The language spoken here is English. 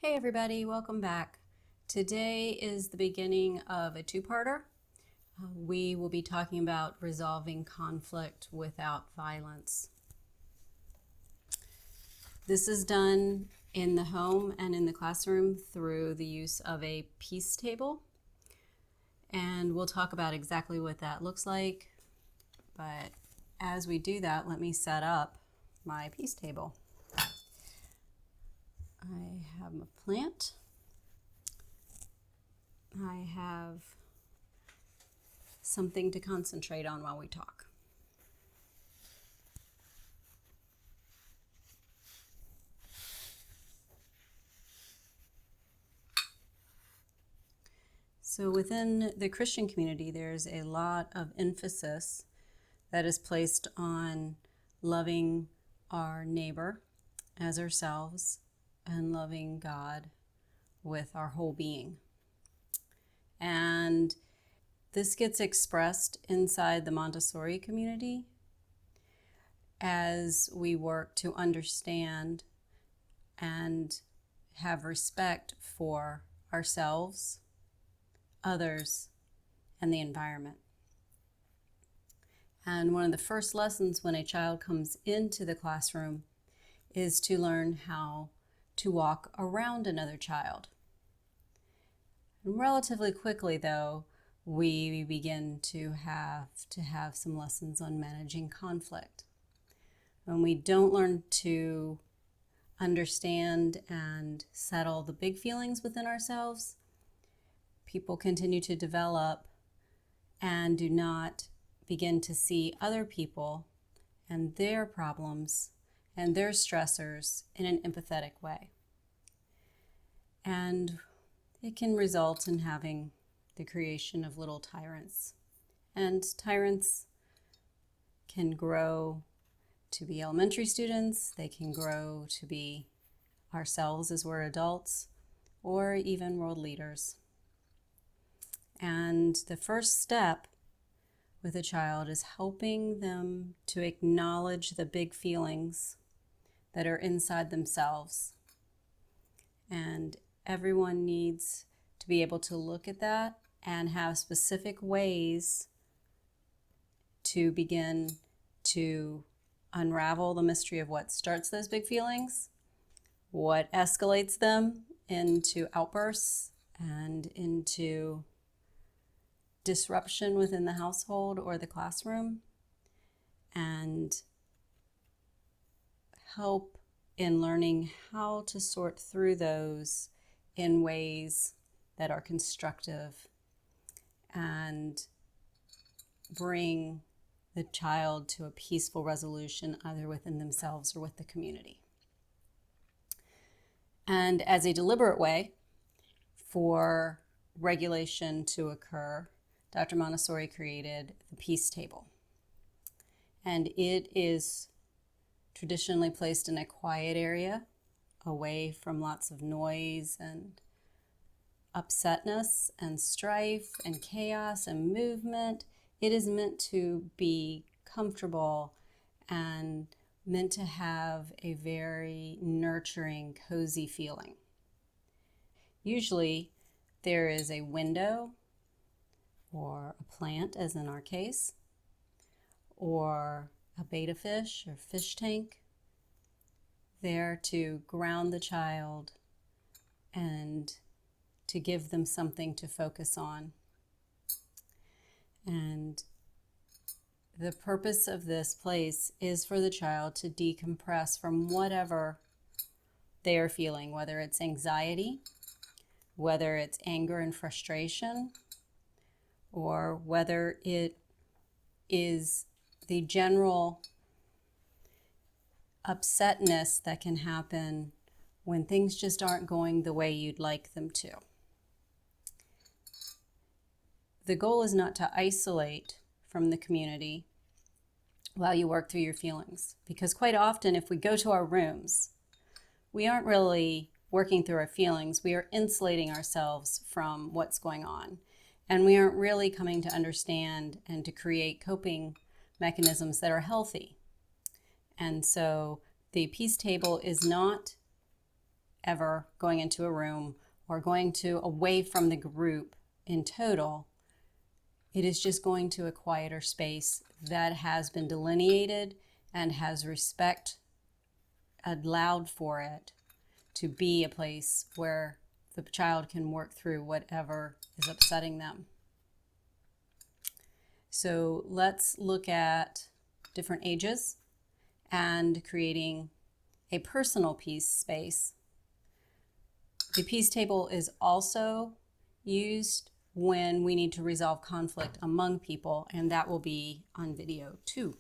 Hey everybody, welcome back. Today is the beginning of a two-parter. We will be talking about resolving conflict without violence. This is done in the home and in the classroom through the use of a peace table. And we'll talk about exactly what that looks like. But as we do that, let me set up my peace table. I have my plant. I have something to concentrate on while we talk. So within the Christian community, there's a lot of emphasis that is placed on loving our neighbor as ourselves and loving God with our whole being. And this gets expressed inside the Montessori community as we work to understand and have respect for ourselves, others, and the environment. And one of the first lessons when a child comes into the classroom is to learn how to walk around another child. And relatively quickly, though, we begin to have some lessons on managing conflict. When we don't learn to understand and settle the big feelings within ourselves, people continue to develop and do not begin to see other people and their problems and their stressors in an empathetic way. And it can result in having the creation of little tyrants. And tyrants can grow to be elementary students, they can grow to be ourselves as we're adults, or even world leaders. And the first step with a child is helping them to acknowledge the big feelings that are inside themselves. And everyone needs to be able to look at that and have specific ways to begin to unravel the mystery of what starts those big feelings, what escalates them into outbursts and into disruption within the household or the classroom, and help in learning how to sort through those in ways that are constructive and bring the child to a peaceful resolution either within themselves or with the community. And as a deliberate way for regulation to occur, Dr. Montessori created the peace table. And it is traditionally placed in a quiet area, away from lots of noise and upsetness and strife and chaos and movement. It is meant to be comfortable and meant to have a very nurturing, cozy feeling. Usually there is a window or a plant, as in our case, or a betta fish or fish tank there to ground the child and to give them something to focus on. And the purpose of this place is for the child to decompress from whatever they are feeling, whether it's anxiety, whether it's anger and frustration, or whether it is the general upsetness that can happen when things just aren't going the way you'd like them to. The goal is not to isolate from the community while you work through your feelings, because quite often if we go to our rooms, we aren't really working through our feelings. We are insulating ourselves from what's going on, and we aren't really coming to understand and to create coping mechanisms that are healthy. And so the peace table is not ever going into a room or going to away from the group in total. It is just going to a quieter space that has been delineated and has respect allowed for it to be a place where the child can work through whatever is upsetting them. So let's look at different ages and creating a personal peace space. The peace table is also used when we need to resolve conflict among people, and that will be on video too.